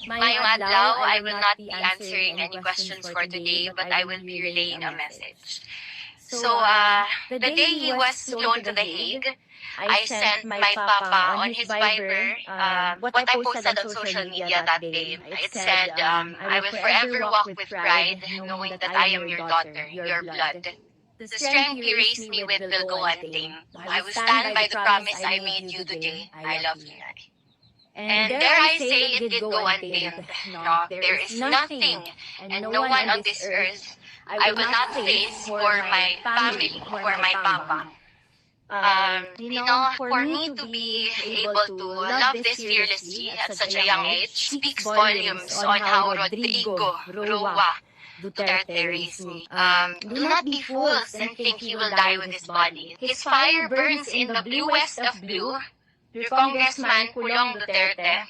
Mayong adlaw, I will not be answering any questions for today, but I will be relaying a message. So, the day he was flown to The Hague, I sent my papa on his Viber what I posted on social media that day. It said, I will forever walk with pride, knowing that I am your daughter, your blood. The strength you raised me with will go untamed. I will stand by the promise I made you today. I love you, Nay. And dare I say it did go untamed. No, there is nothing and no one on this earth I will not face for my family, for my papa. For me to be able to love this fearlessly at such a young age speaks volumes on how Rodrigo Roa Duterte raised me. Do not be fools and think he will die with his body. His fire burns in the bluest of blue. Your Congressman Pulong Duterte